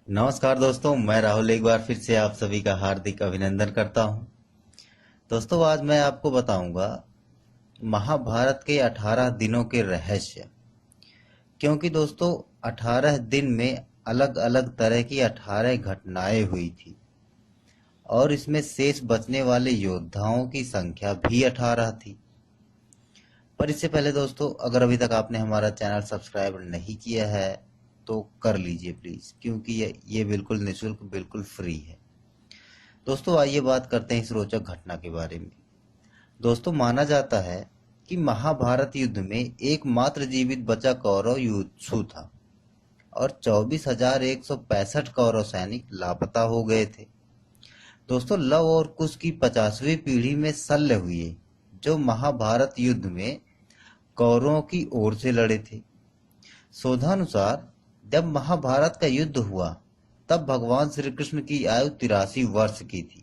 नमस्कार दोस्तों, मैं राहुल एक बार फिर से आप सभी का हार्दिक अभिनंदन करता हूं। दोस्तों, आज मैं आपको बताऊंगा महाभारत के 18 दिनों के रहस्य। क्योंकि दोस्तों 18 दिन में अलग अलग तरह की 18 घटनाएं हुई थी और इसमें शेष बचने वाले योद्धाओं की संख्या भी 18 थी। पर इससे पहले दोस्तों, अगर अभी तक आपने हमारा चैनल सब्सक्राइब नहीं किया है तो कर लीजिए प्लीज, क्योंकि ये बिल्कुल निःशुल्क, बिल्कुल फ्री है। दोस्तों, आइए बात करते हैं इस रोचक घटना के बारे में। दोस्तों, माना जाता है कि महाभारत युद्ध में एकमात्र जीवित बचा कौरव युद्धसु था और 24,165 कौरव सैनिक लापता हो गए थे। दोस्तों, लव और कुश की 50वीं पीढ़ी में शल्य हुए, जो महाभारत युद्ध में कौरवों की ओर से लड़े थे। शोधानुसार जब महाभारत का युद्ध हुआ तब भगवान श्री कृष्ण की आयु 83 वर्ष की थी।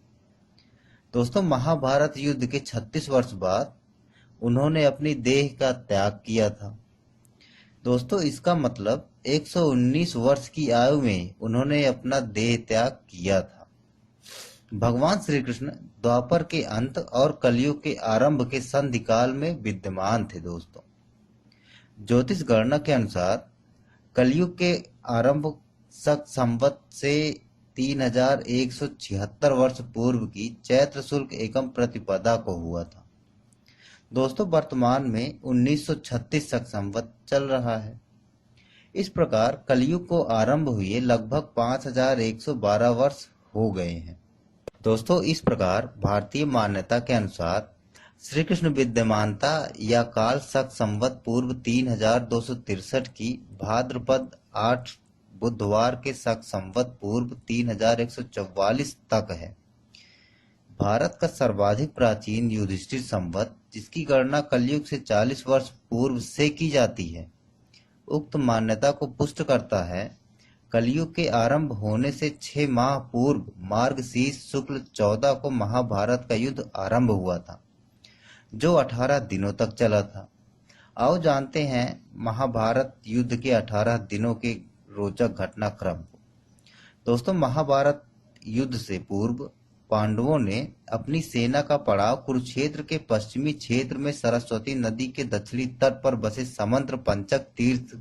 दोस्तों, महाभारत युद्ध के 36 वर्ष बाद उन्होंने अपनी देह का त्याग किया था। दोस्तों, इसका मतलब 119 वर्ष की आयु में उन्होंने अपना देह त्याग किया था। भगवान श्री कृष्ण द्वापर के अंत और कलयुग के आरंभ के संधि काल में विद्यमान थे। दोस्तों, ज्योतिष गणना के अनुसार कलयुग के आरंभ शक संवत से 3176 वर्ष पूर्व की चैत्र शुक्ल एकम प्रतिपदा को हुआ था। दोस्तों, वर्तमान में 1936 शक संवत चल रहा है। इस प्रकार कलयुग को आरंभ हुए लगभग 5112 वर्ष हो गए हैं। दोस्तों, इस प्रकार भारतीय मान्यता के अनुसार श्री कृष्ण विद्यमानता या काल शक संवत पूर्व 3263 की भाद्रपद 8 बुधवार के शक संवत पूर्व 3144 तक है। भारत का सर्वाधिक प्राचीन युधिष्ठिर संवत, जिसकी गणना कलयुग से 40 वर्ष पूर्व से की जाती है, उक्त मान्यता को पुष्ट करता है। कलयुग के आरंभ होने से 6 माह पूर्व मार्गशीर्ष शुक्ल 14 को महाभारत का युद्ध आरंभ हुआ था, जो 18 दिनों तक चला था। आओ जानते हैं महाभारत युद्ध के 18 दिनों के रोचक घटनाक्रम को। दोस्तों, महाभारत युद्ध से पूर्व पांडवों ने अपनी सेना का पड़ाव कुरुक्षेत्र के पश्चिमी क्षेत्र में सरस्वती नदी के दक्षिणी तट पर बसे समंत्र पंचक तीर्थ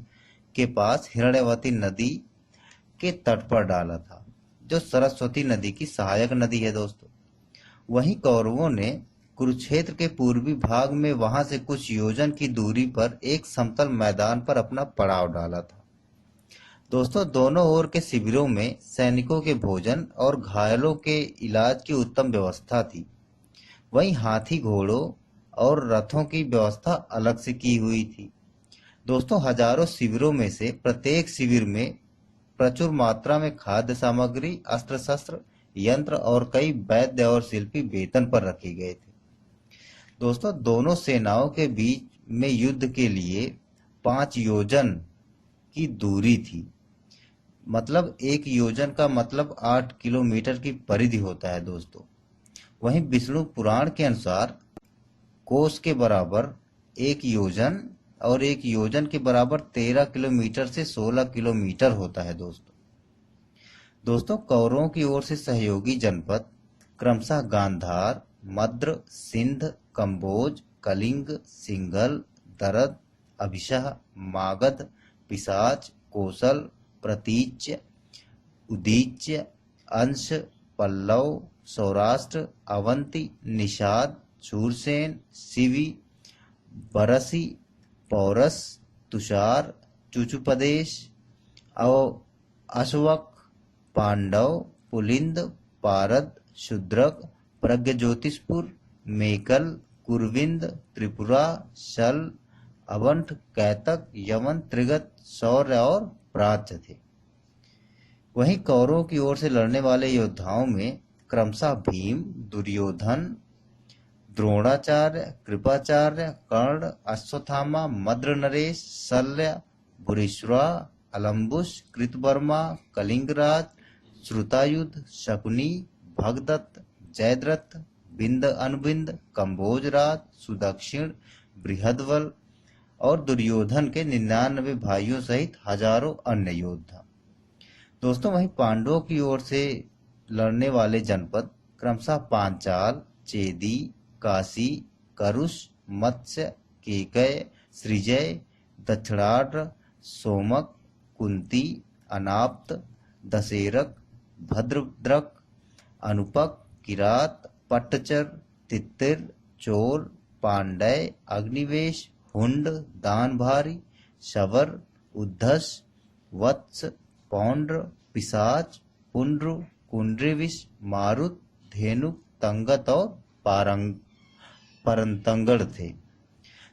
के पास हिरण्यवती नदी के तट पर डाला था, जो सरस्वती नदी की सहायक नदी है। दोस्तों, वहीं कौरवों ने कुरुक्षेत्र के पूर्वी भाग में वहां से कुछ योजन की दूरी पर एक समतल मैदान पर अपना पड़ाव डाला था। दोस्तों, दोनों ओर के शिविरों में सैनिकों के भोजन और घायलों के इलाज की उत्तम व्यवस्था थी। वहीं हाथी, घोड़ों और रथों की व्यवस्था अलग से की हुई थी। दोस्तों, हजारों शिविरों में से प्रत्येक शिविर में प्रचुर मात्रा में खाद्य सामग्री, अस्त्र शस्त्र, यंत्र और कई वैद्य और शिल्पी वेतन पर रखे गए थे। दोस्तों, दोनों सेनाओं के बीच में युद्ध के लिए 5 योजन की दूरी थी। मतलब एक योजन का मतलब 8 किलोमीटर की परिधि होता है। दोस्तों, वहीं विष्णु पुराण के अनुसार कोस के बराबर एक योजन और एक योजन के बराबर 13 किलोमीटर से 16 किलोमीटर होता है। दोस्तों, कौरवों की ओर से सहयोगी जनपद क्रमशः गांधार, मद्र, सिंध, कंबोज, कलिंग, सिंघल, दरद, अभिशह, मागध, पिशाच, कोसल, प्रतीच्य, उदीच्य, अंश, पल्लव, सौराष्ट्र, अवंती, निषाद, शूरसेन, शिवी, बरसी, पौरस, तुषार, चुचुपदेश, अश्वक, पांडव, पुलिंद, पारद, शूद्रक, प्रज्ञज्योतिषपुर, मेकल, कुरविंद, त्रिपुरा, शल, अवंठ, कैतक, यवन, त्रिगत, शौर्य और प्राच्य थे। वहीं कौरवों की ओर से लड़ने वाले योद्धाओं में क्रमशः भीम, दुर्योधन, द्रोणाचार्य, कृपाचार्य, कर्ण, अश्वत्थामा, मद्र नरेश, शल्य, भूरिश्रवा, अलम्बुश, कृतवर्मा, कलिंगराज, श्रुतायुध, शकुनी, भगदत्त, जयद्रथ, बिंद अनुबिंद, कंबोजराज, सुदक्षिण, बृहद्बल और दुर्योधन के 99 भाइयों सहित हजारों अन्य योद्धा। दोस्तों वहीं पांडवों की ओर से लड़ने वाले जनपद क्रमशः पांचाल, चेदी, काशी, करुष, मत्स्य, केकय, सृजय, दक्षिणार्ध, सोमक, कुंती, अनाप्त, दशेरक, भद्रद्रक, अनुपक, किरात, पट्टचर, तित्तिर, चोर, पांडय, अग्निवेश, हुंड, दानभारी, शवर, उद्धस, वत्स, पौंड्र, पिशाच, पुंड्र, कुंड्रविष, मारुत, धेनुक, तंगत और पारंग परंतंगड़ थे।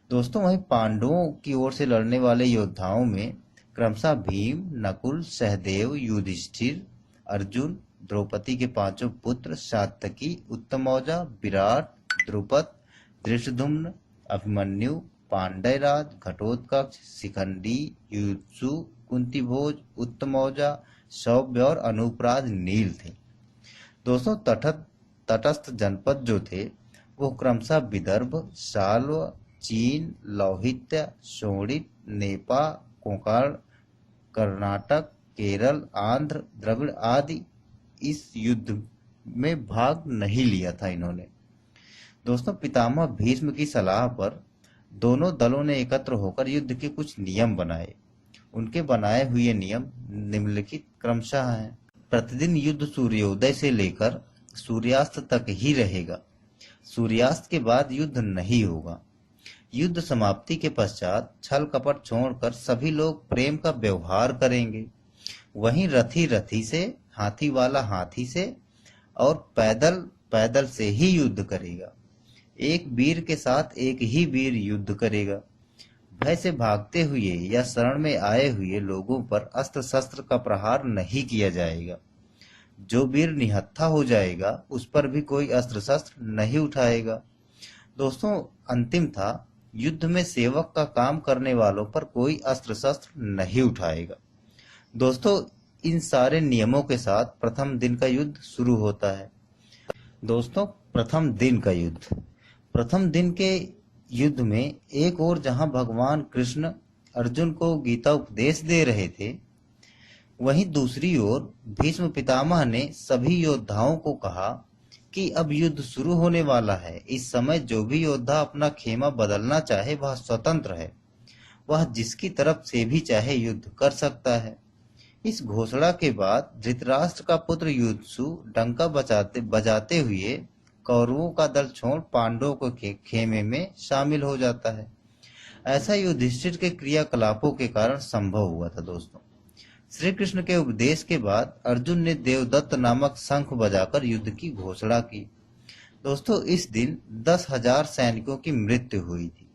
दोस्तों वहीं पांडवों की ओर से लड़ने वाले योद्धाओं में क्रमशः भीम, नकुल, सहदेव, युधिष्ठिर, अर्जुन, द्रौपदी के पांचों पुत्र, सात्यकी, उत्तमौजा, विराट, द्रुपद, धृष्टद्युम्न, अभिमन्यु, पांडयराज, घटोत्कच, शिखंडी, युयुत्सु, कुंतीभोज, उत्तमौजा, सौभ्य और अनूपराज नील थे। दोस्तों तटस्थ जनपद जो थे वो क्रमशः विदर्भ, साल्व, चीन, लौहित्य, शोणित, नेपा, कोंकण, कर्नाटक, केरल, आंध्र, द्रविड़ आदि इस युद्ध में भाग नहीं लिया था इन्होंने। दोस्तों पितामह भीष्म की सलाह पर दोनों दलों ने एकत्र होकर युद्ध के कुछ नियम बनाए। उनके बनाए हुए नियम निम्नलिखित क्रमशः हैं। प्रतिदिन युद्ध सूर्योदय से लेकर सूर्यास्त तक ही रहेगा। सूर्यास्त के बाद युद्ध नहीं होगा। युद्ध समाप्ति के पश्चात छल कपट छोड़कर सभी लोग प्रेम का व्यवहार करेंगे। वहीं रथी रथी से, हाथी वाला हाथी से और पैदल पैदल से ही युद्ध करेगा। एक वीर के साथ एक ही वीर युद्ध करेगा। भय से भागते हुए या शरण में आए हुए लोगों पर अस्त्र शस्त्र का प्रहार नहीं किया जाएगा। जो वीर निहत्था हो जाएगा उस पर भी कोई अस्त्र शस्त्र नहीं उठाएगा। दोस्तों अंतिम था, युद्ध में सेवक का काम करने वालों पर कोई अस्त्र शस्त्र नहीं उठाएगा। दोस्तों इन सारे नियमों के साथ प्रथम दिन का युद्ध शुरू होता है। दोस्तों प्रथम दिन का युद्ध। प्रथम दिन के युद्ध में एक ओर जहां भगवान कृष्ण अर्जुन को गीता उपदेश दे रहे थे, वहीं दूसरी ओर भीष्म पितामह ने सभी योद्धाओं को कहा कि अब युद्ध शुरू होने वाला है। इस समय जो भी योद्धा अपना खेमा बदलना चाहे वह स्वतंत्र है। वह जिसकी तरफ से भी चाहे युद्ध कर सकता है। इस घोषणा के बाद धृतराष्ट्र का पुत्र युधिष्ठिर डंका बजाते हुए कौरवों का दल छोड़ पांडवों के खेमे में शामिल हो जाता है। ऐसा युधिष्ठिर के क्रियाकलापों के कारण संभव हुआ था। दोस्तों श्री कृष्ण के उपदेश के बाद अर्जुन ने देवदत्त नामक शंख बजाकर युद्ध की घोषणा की। दोस्तों इस दिन 10,000 सैनिकों की मृत्यु हुई थी।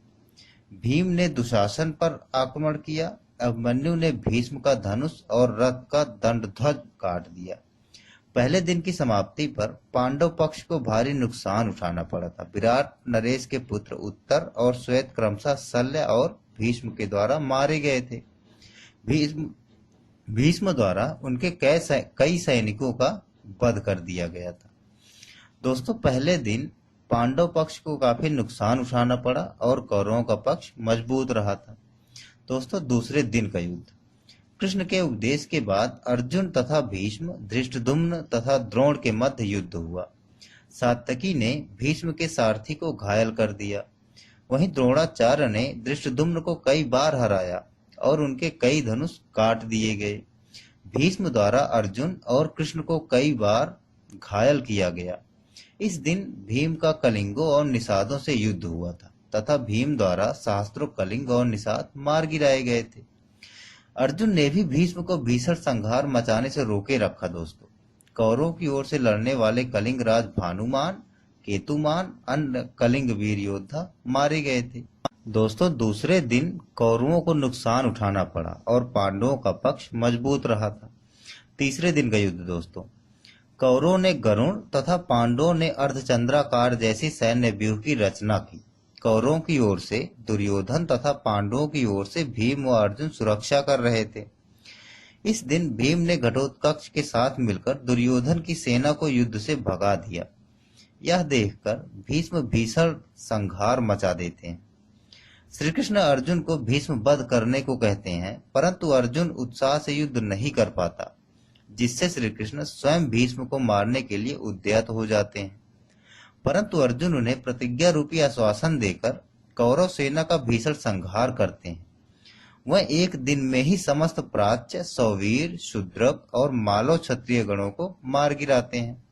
भीम ने दुशासन पर आक्रमण किया। अभिमन्यु ने भीष्म का धनुष और रथ का दंडध्वज काट दिया। पहले दिन की समाप्ति पर पांडव पक्ष को भारी नुकसान उठाना पड़ा था। विराट, नरेश के पुत्र उत्तर और श्वेत क्रमशः शल्य और भीष्म के द्वारा मारे गए थे। भीष्म द्वारा उनके कई सैनिकों का वध कर दिया गया था। दोस्तों पहले दिन पांडव पक्ष को काफी नुकसान उठाना पड़ा और कौरवों का पक्ष मजबूत रहा था। दोस्तों दूसरे दिन का युद्ध। कृष्ण के उपदेश के बाद अर्जुन तथा भीष्म, धृष्टद्युम्न तथा द्रोण के मध्य युद्ध हुआ। सात्यकी ने भीष्म के सारथी को घायल कर दिया। वहीं द्रोणाचार्य ने धृष्टद्युम्न को कई बार हराया और उनके कई धनुष काट दिए गए। भीष्म द्वारा अर्जुन और कृष्ण को कई बार घायल किया गया। इस दिन भीम का कलिंगों और निषादों से युद्ध हुआ था तथा भीम द्वारा सहस्त्रों कलिंग और निषाद मार गिराए गए थे। अर्जुन ने भी भीष्म को भीषण संहार मचाने से रोके रखा। दोस्तों कौरवों की ओर से लड़ने वाले कलिंग राज भानुमान, केतुमान, अन्य कलिंग वीर योद्धा मारे गए थे। दोस्तों दूसरे दिन कौरवों को नुकसान उठाना पड़ा और पांडवों का पक्ष मजबूत रहा था। तीसरे दिन का युद्ध। दोस्तों कौरवों ने गरुण तथा पांडवों ने अर्धचंद्राकार जैसी सैन्य व्यूह की रचना की। कौरवों की ओर से दुर्योधन तथा पांडवों की ओर से भीम व अर्जुन सुरक्षा कर रहे थे। इस दिन भीम ने घटोत्कच के साथ मिलकर दुर्योधन की सेना को युद्ध से भगा दिया। यह देखकर भीष्म भीषण संहार मचा देते हैं। श्री कृष्ण अर्जुन को भीष्म वध करने को कहते हैं, परंतु अर्जुन उत्साह से युद्ध नहीं कर पाता। जिससे श्री कृष्ण स्वयं भीष्म को मारने के लिए उद्यत हो जाते हैं। परंतु अर्जुन उन्हें प्रतिज्ञा रूपी आश्वासन देकर कौरव सेना का भीषण संहार करते हैं। वह एक दिन में ही समस्त प्राच्य, सौवीर, शूद्रक और मालव क्षत्रिय गणों को मार गिराते हैं।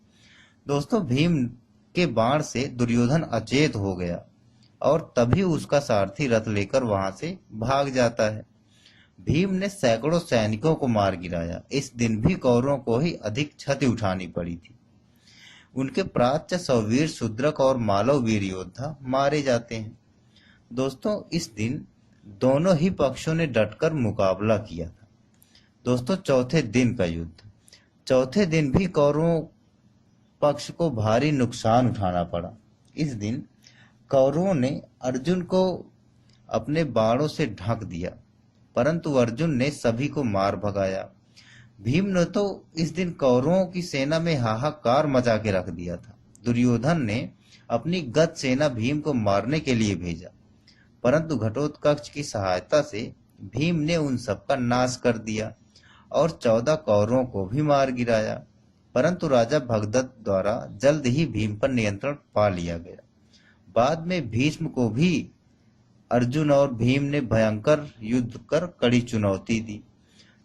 दोस्तों, भीम के बाण से दुर्योधन अचेत हो गया और तभी उसका सारथी रथ लेकर वहां से भाग जाता है। भीम ने सैकड़ों सैनिकों को मार गिराया। इस दिन भी कौरवों को ही अधिक क्षति उठानी पड़ी थी। उनके प्राच्य, सौवीर, शूद्रक और मालव वीर योद्धा मारे जाते हैं। दोस्तों, इस दिन दोनों ही पक्षों ने डटकर मुकाबला किया था। दोस्तों, चौथे दिन का युद्ध। चौथे दिन भी कौरवों पक्ष को भारी नुकसान उठाना पड़ा। इस दिन कौरवों ने अर्जुन को अपने बाणों से ढक दिया, परंतु अर्जुन ने सभी को मार भगाया। भीम ने तो इस दिन कौरवों की सेना में हाहाकार मचा के रख दिया था। दुर्योधन ने अपनी गत सेना भीम को मारने के लिए भेजा, परंतु घटोत्कच की सहायता से भीम ने उन सबका नाश कर दिया और 14 कौरवों को भी मार गिराया। परंतु राजा भगदत्त द्वारा जल्द ही भीम पर नियंत्रण पा लिया गया। बाद में भीष्म को भी अर्जुन और भीम ने भयंकर युद्ध कर कड़ी चुनौती दी।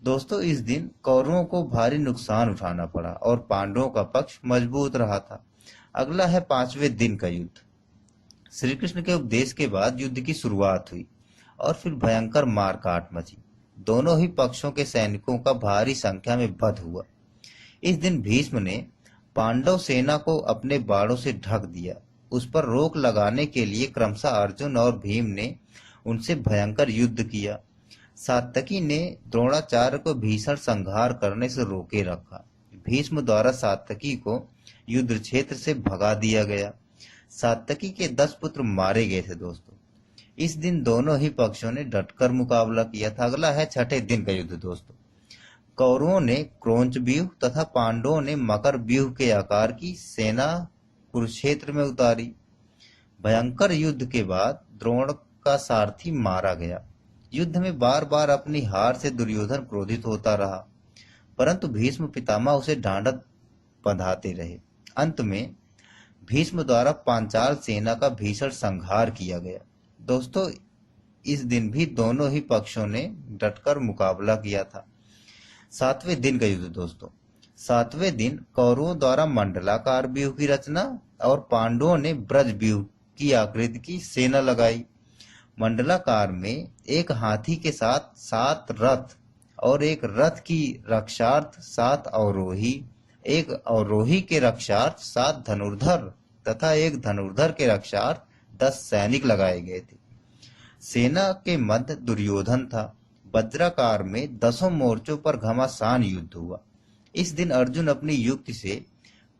दोस्तों, इस दिन कौरवों को भारी नुकसान उठाना पड़ा और पांडवों का पक्ष मजबूत रहा था। अगला है 5वें दिन का युद्ध। श्री कृष्ण के उपदेश के बाद युद्ध की शुरुआत हुई और फिर भयंकर मारकाट मची। दोनों ही पक्षों के सैनिकों का भारी संख्या में वध हुआ। इस दिन भीष्म ने पांडव सेना को अपने बाणों से ढक दिया। उस पर रोक लगाने के लिए क्रमशः अर्जुन और भीम ने उनसे भयंकर युद्ध किया। सात्यकी ने द्रोणाचार्य को भीषण संहार करने से रोके रखा। भीष्म द्वारा सात्यकी को युद्ध क्षेत्र से भगा दिया गया। सात्यकी के 10 पुत्र मारे गए थे। दोस्तों, इस दिन दोनों ही पक्षों ने डटकर मुकाबला किया था। अगला है 6ठे दिन का युद्ध। दोस्तों, कौरवों ने क्रोंच व्यूह तथा पांडवों ने मकर व्यूह के आकार की सेना कुरुक्षेत्र में उतारी। भयंकर युद्ध के बाद द्रोण का सारथी मारा गया। युद्ध में बार बार अपनी हार से दुर्योधन क्रोधित होता रहा, परंतु भीष्म पितामह उसे डांडत बंधाते रहे। अंत में भीष्म द्वारा पांचाल सेना का भीषण संहार किया गया। दोस्तों, इस दिन भी दोनों ही पक्षों ने डटकर मुकाबला किया था। 7वें दिन का युद्ध। दोस्तों, 7वें दिन कौरवों द्वारा मंडलाकार व्यूह की रचना और पांडवों ने ब्रज व्यूह की आकृति की सेना लगाई। मंडलाकार में एक हाथी के साथ 7 रथ और एक रथ की रक्षार्थ 7 अवरोही, एक अवरोही के रक्षार्थ 7 धनुर्धर तथा एक धनुर्धर के रक्षार्थ 10 सैनिक लगाए गए थे। सेना के मध्य दुर्योधन था। वज्राकार में 10 मोर्चों पर घमासान युद्ध हुआ। इस दिन अर्जुन अपनी युक्ति से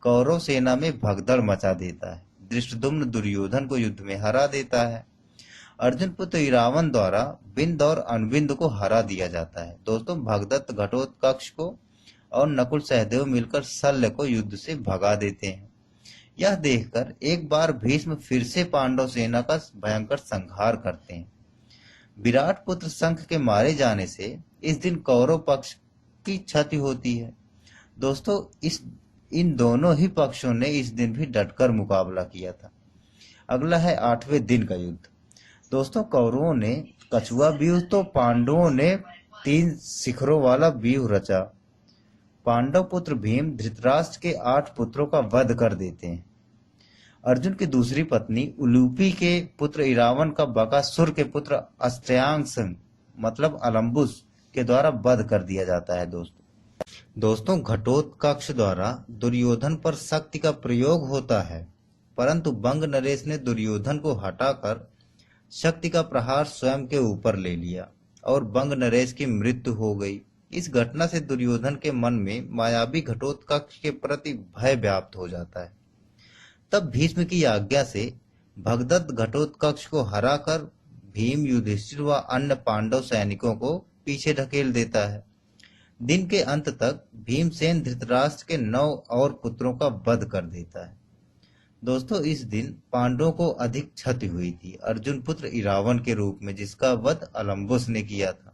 कौरव सेना में भगदड़ मचा देता है। धृष्टद्युम्न दुर्योधन को युद्ध में हरा देता है। अर्जुन पुत्र इरावन द्वारा बिंद और अनबिंद को हरा दिया जाता है। दोस्तों, भगदत्त घटोत्कच को और नकुल सहदेव मिलकर शल्य को युद्ध से भगा देते हैं। यह देखकर एक बार भीष्म फिर से पांडव सेना का भयंकर संहार करते हैं। विराट पुत्र शंख के मारे जाने से इस दिन कौरव पक्ष की क्षति होती है। दोस्तों, इन दोनों ही पक्षों ने इस दिन भी डटकर मुकाबला किया था। अगला है 8वें दिन का युद्ध। दोस्तों, कौरवों ने कछुआ व्यूह तो पांडवों ने 3 शिखरों वाला व्यूह रचा। पांडव पुत्र भीम धृतराष्ट्र के 8 पुत्रों का वध कर देते हैं। अर्जुन की दूसरी पत्नी उलूपी के पुत्र इरावन का बकासुर के पुत्र अस्त्रयांश मतलब अलम्बुस के द्वारा वध कर दिया जाता है। दोस्तों, घटोत्कच द्वारा दुर्योधन पर शक्ति का प्रयोग होता है, परंतु बंग नरेश ने दुर्योधन को हटाकर शक्ति का प्रहार स्वयं के ऊपर ले लिया और बंग नरेश की मृत्यु हो गई। इस घटना से दुर्योधन के मन में मायावी घटोत्कच के प्रति भय व्याप्त हो जाता है। तब भीष्म की आज्ञा से भगदत्त घटोत्कच को हराकर भीम, युधिष्ठिर व अन्य पांडव सैनिकों को पीछे ढकेल देता है। दिन के अंत तक भीमसेन धृतराष्ट्र के 9 और पुत्रों का वध कर देता है। दोस्तों, इस दिन पांडवों को अधिक क्षति हुई थी। अर्जुन पुत्र इरावन के रूप में जिसका वध अलम्बुस ने किया था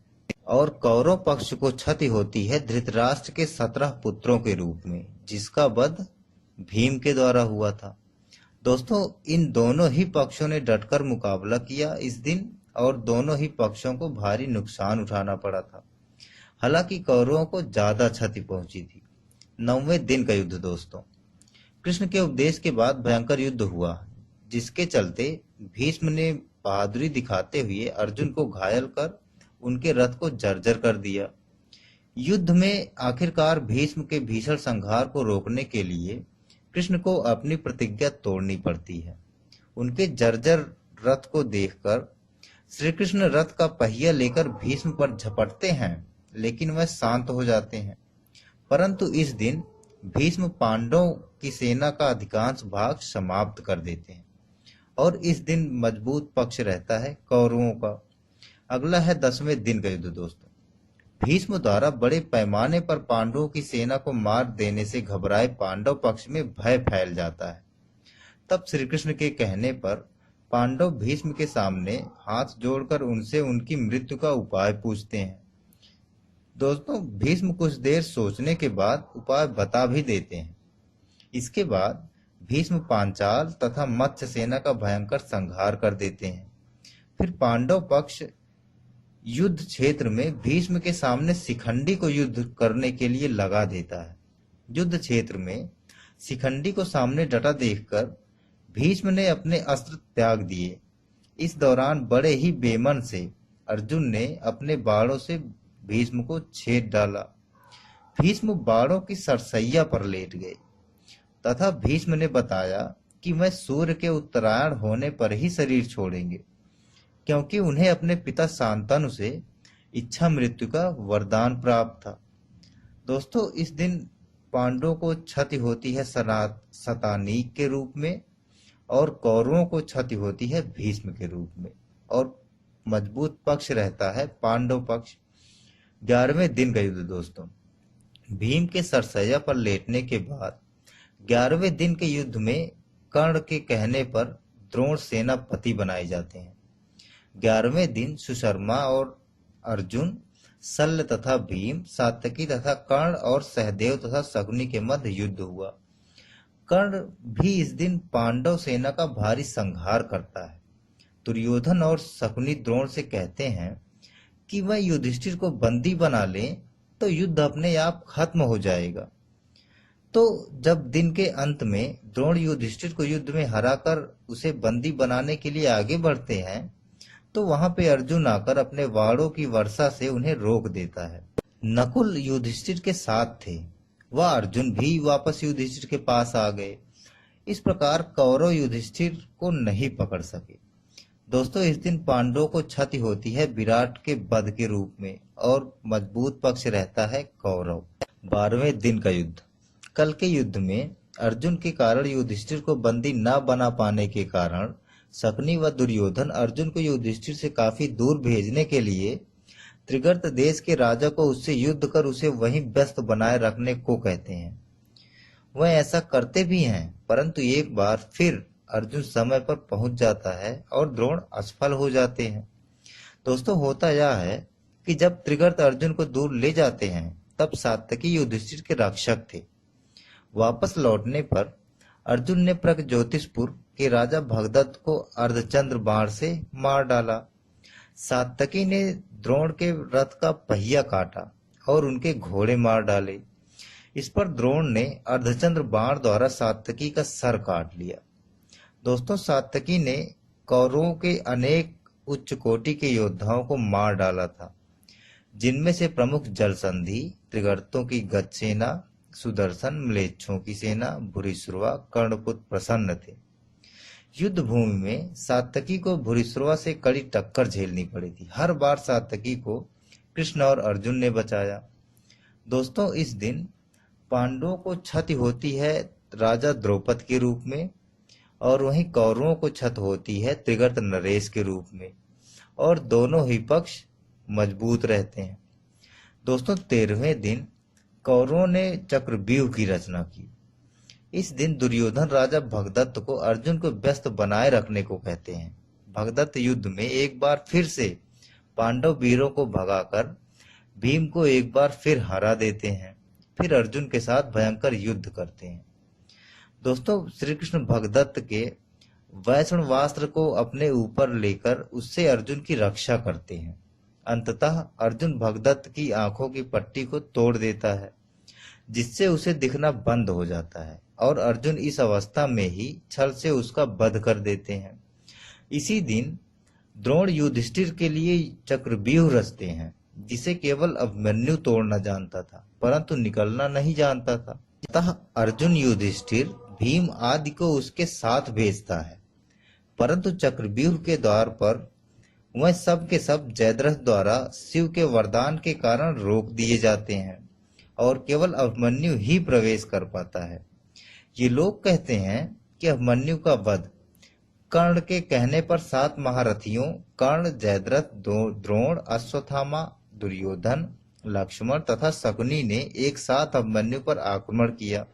और कौरव पक्ष को क्षति होती है धृतराष्ट्र के 17 पुत्रों के रूप में, जिसका वध भीम के द्वारा हुआ था। दोस्तों, इन दोनों ही पक्षों ने डटकर मुकाबला किया इस दिन, और दोनों ही पक्षों को भारी नुकसान उठाना पड़ा था। हालांकि कौरवों को ज्यादा क्षति पहुंची थी। 9वें दिन का युद्ध। दोस्तों, कृष्ण के उपदेश के बाद भयंकर युद्ध हुआ, जिसके चलते भीष्म ने बहादुरी दिखाते हुए अर्जुन को घायल कर उनके रथ को जर्जर कर दिया। युद्ध में आखिरकार भीष्म के भीषण संहार को रोकने के लिए कृष्ण को अपनी प्रतिज्ञा तोड़नी पड़ती है। उनके जर्जर रथ को देखकर श्री कृष्ण रथ का पहिया लेकर भीष्म पर झपटते हैं, लेकिन वह शांत हो जाते हैं। परंतु इस दिन भीष्म पांडवों की सेना का अधिकांश भाग समाप्त कर देते हैं, और इस दिन मजबूत पक्ष रहता है कौरवों का। अगला है 10वें दिन का युद्ध। दोस्तों, भीष्म द्वारा बड़े पैमाने पर पांडवों की सेना को मार देने से घबराए पांडव पक्ष में भय फैल जाता है। तब श्री कृष्ण के कहने पर पांडव भीष्म के सामने हाथ जोड़कर उनसे उनकी मृत्यु का उपाय पूछते हैं। दोस्तों, भीष्म कुछ देर सोचने के बाद उपाय बता भी देते हैं। इसके बाद भीष्म पांचाल तथा मत्स्य सेना का भयंकर संहार कर देते हैं। फिर पांडव पक्ष युद्ध क्षेत्र में भीष्म के सामने शिखंडी को युद्ध करने के लिए लगा देता है। युद्ध क्षेत्र में शिखंडी को सामने डटा देखकर भीष्म ने अपने अस्त्र त्याग दिए। इस दौरान बड़े ही बेमन से अर्जुन ने अपने बाणों से भीष्म को छेद डाला। भीष्म बाणों की सरसैया पर लेट गए तथा भीष्म ने बताया कि वह सूर्य के उत्तरायण होने पर ही शरीर छोड़ेंगे, क्योंकि उन्हें अपने पिता शांतनु से इच्छा मृत्यु का वरदान प्राप्त था। दोस्तों, इस दिन पांडवों को क्षति होती है शतानीक के रूप में, और कौरवों को क्षति होती है भीष्म के रूप में, और मजबूत पक्ष रहता है पांडव पक्ष। 11वें दिन का युद्ध। दोस्तों, भीम के सरसैया पर लेटने के बाद 11वें दिन के युद्ध में कर्ण के कहने पर द्रोण सेनापति बनाए जाते हैं। 11वें दिन सुशर्मा और अर्जुन, शल्य तथा भीम, सात्यकी तथा कर्ण और सहदेव तथा शकुनी के मध्य युद्ध हुआ। कर्ण भी इस दिन पांडव सेना का भारी संहार करता है। दुर्योधन और शकुनी द्रोण से कहते हैं कि वह युधिष्ठिर को बंदी बना ले तो युद्ध अपने आप खत्म हो जाएगा। तो जब दिन के अंत में द्रोण युधिष्ठिर को युद्ध में हराकर उसे बंदी बनाने के लिए आगे बढ़ते हैं, तो वहां पे अर्जुन आकर अपने वाणों की वर्षा से उन्हें रोक देता है। नकुल युधिष्ठिर के साथ थे, वह अर्जुन भी वापस युधिष्ठिर के पास आ गए। इस प्रकार कौरव युधिष्ठिर को नहीं पकड़ सके। दोस्तों, इस दिन पांडवों को क्षति होती है विराट के वध के रूप में, और मजबूत पक्ष रहता है कौरव। 12वें दिन का युद्ध। कल के युद्ध में अर्जुन के कारण युधिष्ठिर को बंदी न बना पाने के कारण शकुनी व दुर्योधन अर्जुन को युधिष्ठिर से काफी दूर भेजने के लिए त्रिगर्त देश के राजा को उससे युद्ध कर उसे वहीं व्यस्त बनाए रखने को कहते हैं। वह ऐसा करते भी हैं, परंतु एक बार फिर अर्जुन समय पर पहुंच जाता है और द्रोण असफल हो जाते हैं। दोस्तों, होता यह है कि जब त्रिगर्त अर्जुन को दूर ले जाते हैं, तब सात्यकी युधिष्ठिर के रक्षक थे। वापस लौटने पर अर्जुन ने प्रगज्योतिषपुर के राजा भगदत्त को अर्धचंद्र बाण से मार डाला। सात्यकी ने द्रोण के रथ का पहिया काटा और उनके घोड़े मार डाले। इस पर द्रोण ने अर्धचंद्र बाण द्वारा सात्यकी का सर काट लिया। दोस्तों, सात्यकी ने कौरवों के अनेक उच्च कोटि के योद्धाओं को मार डाला था, जिनमें से प्रमुख जलसंधि, त्रिगर्तों की गज सेना, सुदर्शन, म्लेच्छों की सेना, भूरिश्रवा, कर्णपुत्र प्रसन्न थे। युद्ध भूमि में सात्यकी को भूरिश्रवा से कड़ी टक्कर झेलनी पड़ी थी। हर बार सात्यकी को कृष्ण और अर्जुन ने बचाया। दोस्तों, इस दिन पांडवों को क्षति होती है राजा द्रौपद के रूप में, और वहीं कौरवों को क्षति होती है त्रिगर्त नरेश के रूप में, और दोनों ही पक्ष मजबूत रहते हैं। दोस्तों, 13वें दिन कौरवों ने चक्रव्यूह की रचना की। इस दिन दुर्योधन राजा भगदत्त को अर्जुन को व्यस्त बनाए रखने को कहते हैं। भगदत्त युद्ध में एक बार फिर से पांडव वीरों को भगाकर भीम को एक बार फिर हरा देते हैं। फिर अर्जुन के साथ भयंकर युद्ध करते हैं। दोस्तों, श्री कृष्ण भगदत्त के वैष्णवास्त्र को अपने ऊपर लेकर उससे अर्जुन की रक्षा करते हैं। अंततः अर्जुन भगदत्त की आंखों की पट्टी को तोड़ देता है, जिससे उसे दिखना बंद हो जाता है और अर्जुन इस अवस्था में ही छल से उसका वध कर देते हैं। इसी दिन द्रोण युधिष्ठिर के लिए चक्रव्यूह रचते हैं, जिसे केवल अभिमन्यु तोड़ना जानता था, परंतु निकलना नहीं जानता था। अतः अर्जुन युधिष्ठिर भीम आदि को उसके साथ भेजता है, परंतु चक्रव्यूह के द्वार पर वह सब के सब जयद्रथ द्वारा शिव के वरदान के कारण रोक दिए जाते हैं और केवल अभिमन्यु ही प्रवेश कर पाता है। ये लोग कहते हैं कि अभिमन्यु का वध कर्ण के कहने पर 7 महारथियों कर्ण, जयद्रथ, द्रोण, अश्वत्थामा, दुर्योधन, लक्ष्मण तथा शकुनी ने एक साथ अभिमन्यु पर आक्रमण किया।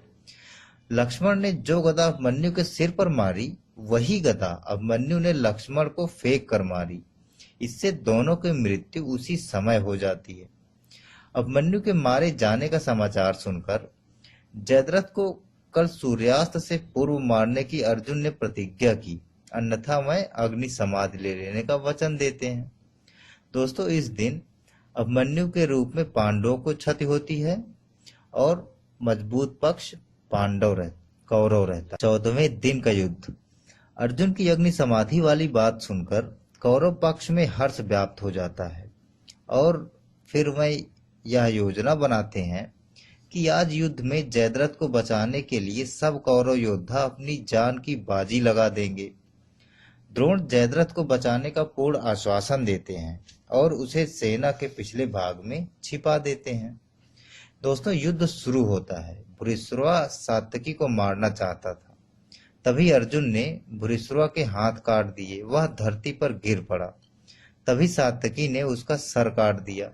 लक्ष्मण ने जो गदा अभिमन्यु के सिर पर मारी, वही गदा अभिमन्यु ने लक्ष्मण को फेंक कर मारी। इससे दोनों की मृत्यु उसी समय हो जाती है। अभिमन्यु के मारे जाने का समाचार सुनकर जयद्रथ को कल सूर्यास्त से पूर्व मारने की अर्जुन ने प्रतिज्ञा की, अन्यथा वह अग्नि समाधि ले लेने का वचन देते हैं। दोस्तों, इस दिन अभिमन्यु के रूप में पांडवों को क्षति होती है और मजबूत पक्ष कौरव रहता। 14वें दिन का युद्ध। अर्जुन की अग्नि समाधि वाली बात सुनकर कौरव पक्ष में हर्ष व्याप्त हो जाता है और फिर वह यह योजना बनाते हैं कि आज युद्ध में जयद्रथ को बचाने के लिए सब कौरव योद्धा अपनी जान की बाजी लगा देंगे। द्रोण जयद्रथ को बचाने का पूर्ण आश्वासन देते हैं और उसे सेना के पिछले भाग में छिपा देते हैं। दोस्तों, युद्ध शुरू होता है। भूरिश्रवा सात्यकी को मारना चाहता था, तभी अर्जुन ने भूरिश्रवा के हाथ काट दिए। वह धरती पर गिर पड़ा। तभी सात्यकी ने उसका सर काट दिया।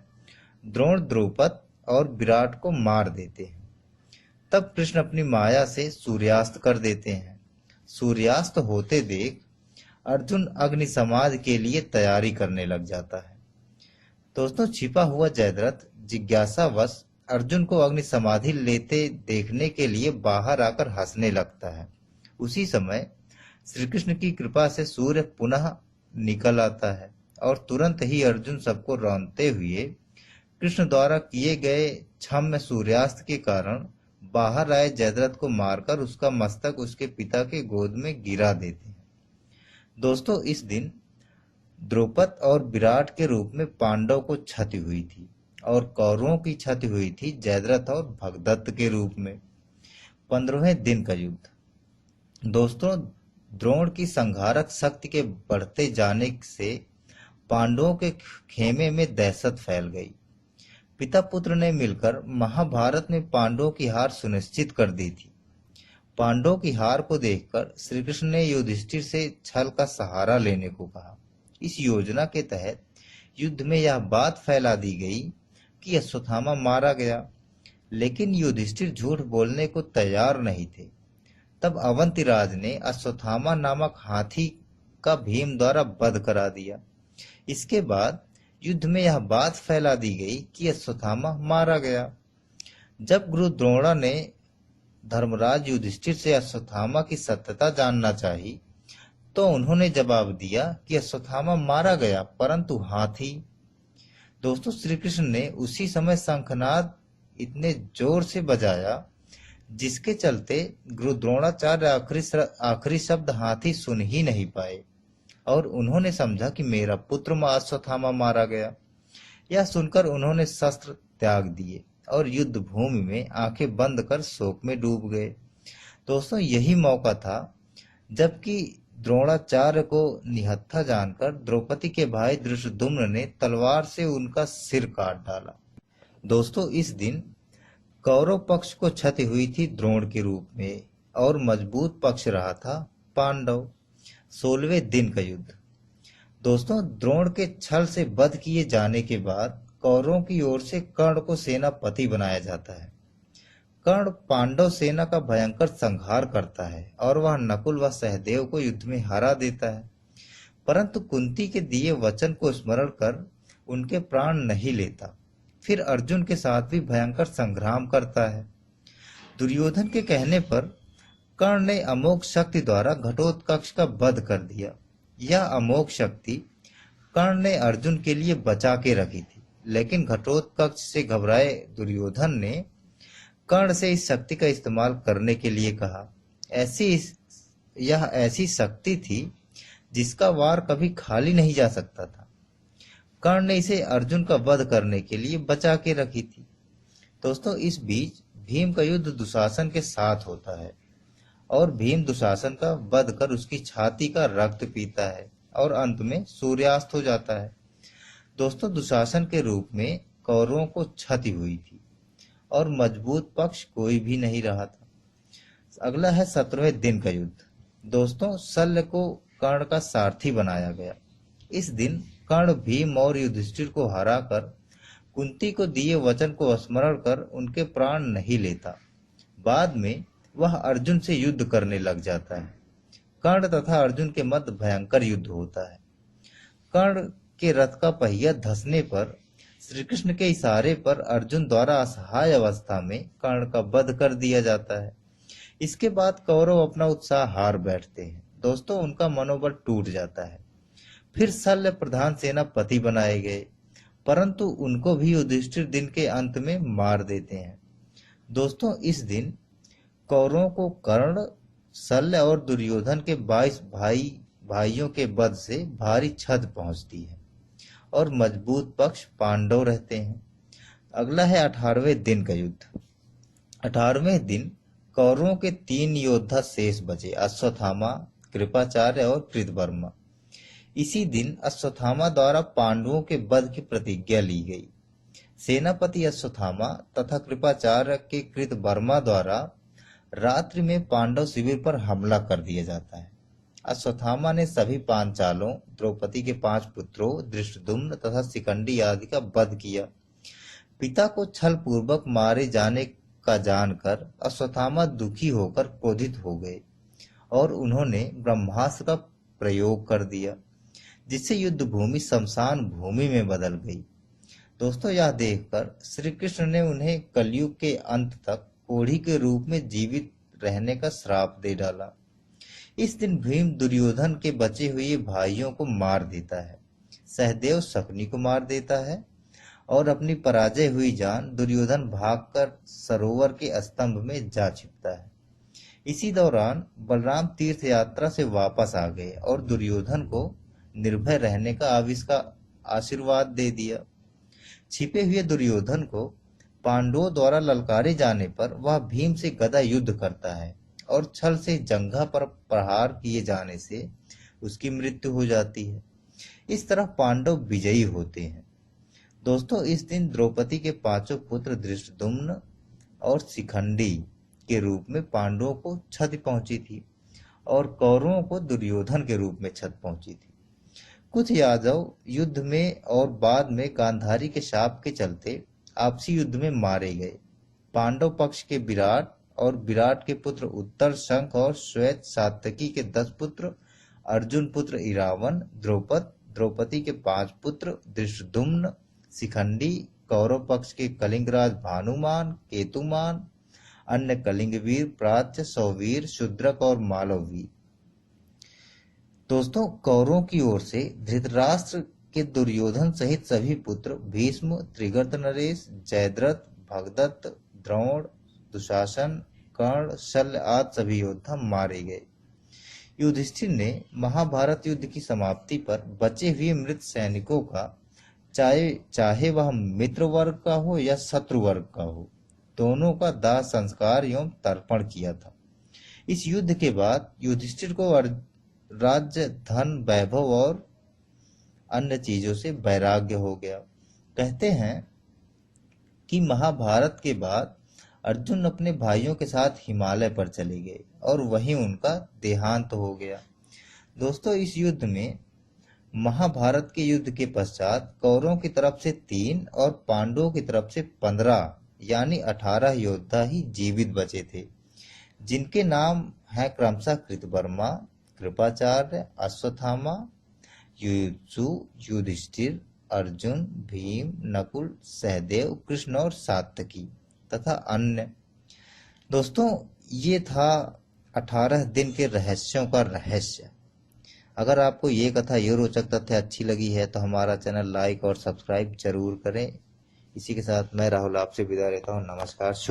द्रोण द्रुपद और विराट को मार देते हैं। तब कृष्ण अपनी माया से सूर्यास्त कर देते हैं। सूर्यास्त होते देख अर्जुन अग्नि समाधि के लिए तैयारी करने लग जाता है। दोस्तों, छिपा हुआ जयद्रथ जिज्ञासावश अर्जुन को अग्नि समाधि लेते देखने के लिए बाहर आकर हंसने लगता है। उसी समय श्री कृष्ण की कृपा से सूर्य पुनः निकल आता है और तुरंत ही अर्जुन सबको रौंदते हुए कृष्ण द्वारा किए गए क्षम्य सूर्यास्त के कारण बाहर आए जयद्रथ को मारकर उसका मस्तक उसके पिता के गोद में गिरा देते हैं। दोस्तों, इस दिन द्रुपद और विराट के रूप में पांडव को क्षति हुई थी और कौरवों की क्षति हुई थी जयद्रथ और भगदत्त के रूप में। 15वें दिन का युद्ध। दोस्तों, द्रोण की संहारक शक्ति के बढ़ते जाने से पांडवों के खेमे में दहशत फैल गई। पिता पुत्र ने मिलकर महाभारत में पांडवों की हार सुनिश्चित कर दी थी। पांडवों की हार को देखकर श्री कृष्ण ने युधिष्ठिर से छल का सहारा लेने को कहा। इस योजना के तहत युद्ध में यह बात फैला दी गई कि अश्वत्थामा मारा गया, लेकिन युधिष्ठिर झूठ बोलने को तैयार नहीं थे। तब अवंतीराज ने अश्वत्थामा नामक हाथी का भीम द्वारा वध करा दिया। इसके बाद युद्ध में यह बात फैला दी गई कि अश्वत्थामा मारा गया। जब गुरु द्रोण ने धर्मराज युधिष्ठिर से अश्वत्थामा की सत्यता जानना चाही, तो उन्होंने जवाब दिया कि अश्वत्थामा मारा गया, परंतु हाथी। दोस्तों, श्री कृष्ण ने उसी समय शंखनाद इतने जोर से बजाया जिसके चलते गुरु द्रोणाचार्य आखिरी शब्द हाथी सुन ही नहीं पाए और उन्होंने समझा कि मेरा पुत्र अश्वत्थामा मारा गया। यह सुनकर उन्होंने शस्त्र त्याग दिए और युद्ध भूमि में आंखें बंद कर शोक में डूब गए। दोस्तों, यही मौका था जबकि द्रोणाचार्य को निहत्था जानकर द्रौपदी के भाई धृष्टद्युम्न ने तलवार से उनका सिर काट डाला। दोस्तों, इस दिन कौरव पक्ष को क्षति हुई थी द्रोण के रूप में और मजबूत पक्ष रहा था पांडव। 16वें दिन का युद्ध। दोस्तों, द्रोण के छल से वध किए जाने के बाद कौरवों की ओर से कर्ण को सेनापति बनाया जाता है। कर्ण पांडव सेना का भयंकर संहार करता है और वह नकुल व सहदेव को युद्ध में हरा देता है, परंतु कुंती के दिए वचन को स्मरण कर उनके प्राण नहीं लेता। फिर अर्जुन के साथ भी भयंकर संग्राम करता है। दुर्योधन के कहने पर कर्ण ने अमोघ शक्ति द्वारा घटोत्कच का वध कर दिया। यह अमोघ शक्ति कर्ण ने अर्जुन के लिए बचा के रखी थी, लेकिन घटोत्कच से घबराए दुर्योधन ने कर्ण से इस शक्ति का इस्तेमाल करने के लिए कहा। यह ऐसी शक्ति थी जिसका वार कभी खाली नहीं जा सकता था। कर्ण ने इसे अर्जुन का वध करने के लिए बचा के रखी थी। दोस्तों, इस बीच भीम का युद्ध दुशासन के साथ होता है और भीम दुशासन का वध कर उसकी छाती का रक्त पीता है और अंत में सूर्यास्त हो जाता है। दोस्तों, दुशासन के रूप में कौरवों को क्षति हुई थी और मजबूत पक्ष कोई भी नहीं रहा था। अगला है 17वें दिन का युद्ध। दोस्तों, शल्य को कर्ण का सारथी बनाया गया। इस दिन कर्ण भीम और युधिष्ठिर को हराकर कुंती को दिए वचन को स्मरण कर उनके प्राण नहीं लेता। बाद में वह अर्जुन से युद्ध करने लग जाता है। कर्ण तथा अर्जुन के मध्य भयंकर युद्ध होता है। कर्ण के रथ का पहिया धंसने पर श्री कृष्ण के इशारे पर अर्जुन द्वारा असहाय अवस्था में कर्ण का वध कर दिया जाता है। इसके बाद कौरव अपना उत्साह हार बैठते हैं। दोस्तों, उनका मनोबल टूट जाता है। फिर शल्य प्रधान सेनापति बनाए गए, परंतु उनको भी युधिष्ठिर दिन के अंत में मार देते हैं। दोस्तों, इस दिन कौरवों को कर्ण, शल्य और दुर्योधन के 22 भाइयों के वध से भारी क्षति पहुंचती है और मजबूत पक्ष पांडव रहते हैं। अगला है 18वें दिन का युद्ध। 18वें दिन कौरवों के 3 योद्धा शेष बचे, अश्वत्थामा, कृपाचार्य और कृतवर्मा। इसी दिन अश्वत्थामा द्वारा पांडवों के वध की प्रतिज्ञा ली गई। सेनापति अश्वत्थामा तथा कृपाचार्य के कृतवर्मा द्वारा रात्रि में पांडव शिविर पर हमला कर दिया जाता है। अश्वत्थामा ने सभी पांचालों, द्रौपदी के 5 पुत्रों धृष्टद्युम्न तथा शिखंडी आदि का वध किया। पिता को छल पूर्वक मारे जाने का जानकर अश्वत्थामा दुखी होकर क्रोधित हो गए और उन्होंने ब्रह्मास्त्र का प्रयोग कर दिया, जिससे युद्ध भूमि शमशान भूमि में बदल गई। दोस्तों, यह देखकर श्री कृष्ण ने उन्हें कलयुग के अंत तक कोढ़ी के रूप में जीवित रहने का श्राप दे डाला। इस दिन भीम दुर्योधन के बचे हुए भाइयों को मार देता है। सहदेव शकुनी को मार देता है और अपनी पराजय हुई जान दुर्योधन भागकर सरोवर के स्तंभ में जा छिपता है। इसी दौरान बलराम तीर्थ यात्रा से वापस आ गए और दुर्योधन को निर्भय रहने का आशीर्वाद दे दिया। छिपे हुए दुर्योधन को पांडवों द्वारा ललकारे जाने पर वह भीम से गदा युद्ध करता है और छल से जंघा पर प्रहार किए जाने से उसकी मृत्यु हो जाती है। इस तरह पांडव विजयी होते हैं। दोस्तों, इस दिन द्रौपदी के 5 पुत्र धृष्टद्युम्न और शिखंडी के रूप में पांडवों को क्षति पहुंची थी और कौरवों को दुर्योधन के रूप में क्षति पहुंची थी। कुछ यादव युद्ध में और बाद में गांधारी के शाप के चलते आपसी युद्ध में मारे गए। पांडव पक्ष के विराट और विराट के पुत्र उत्तर शंख और श्वेत सात्यकी के 10 पुत्र, अर्जुन पुत्र इरावन, द्रौपदी के 5 पुत्र धृष्टद्युम्न, शिखंडी, कौरव पक्ष के कलिंगराज भानुमान, केतुमान, अन्य कलिंगवीर, प्राच्य, सौवीर, शूद्रक और मालववीर। दोस्तों, कौरवों की ओर से धृतराष्ट्र के दुर्योधन सहित सभी पुत्र भीष्म, त्रिगर्त नरेश, जयद्रथ, भगदत्त, द्रोण, दुशासन, कर्ण, शल्य आदि सभी योद्धा मारे गए। युधिष्ठिर ने महाभारत युद्ध की समाप्ति पर बचे हुए मृत सैनिकों का चाहे वह मित्र वर्ग का हो या शत्रु वर्ग का हो, दोनों का दाह संस्कार एवं तर्पण किया था। इस युद्ध के बाद युधिष्ठिर को राज्य, धन, वैभव और अन्य चीजों से वैराग्य हो गया। कहते हैं कि महाभारत के बाद अर्जुन अपने भाइयों के साथ हिमालय पर चले गए और वहीं उनका देहांत हो गया। दोस्तों, इस युद्ध में महाभारत के युद्ध के पश्चात कौरवों की तरफ से 3 और पांडवों की तरफ से 15 यानी 18 योद्धा ही जीवित बचे थे, जिनके नाम हैं क्रमशः कृतवर्मा, कृपाचार्य, अश्वत्थामा, युयुत्सु, युधिष्ठिर, अर्जुन, भीम, नकुल, सहदेव, कृष्ण और सात्यकी तथा अन्य। दोस्तों, ये था 18 दिन के रहस्यों का रहस्य। अगर आपको ये कथा, ये रोचक तथ्य अच्छी लगी है तो हमारा चैनल लाइक और सब्सक्राइब जरूर करें। इसी के साथ मैं राहुल आपसे विदा लेता हूँ। नमस्कार, शुभ।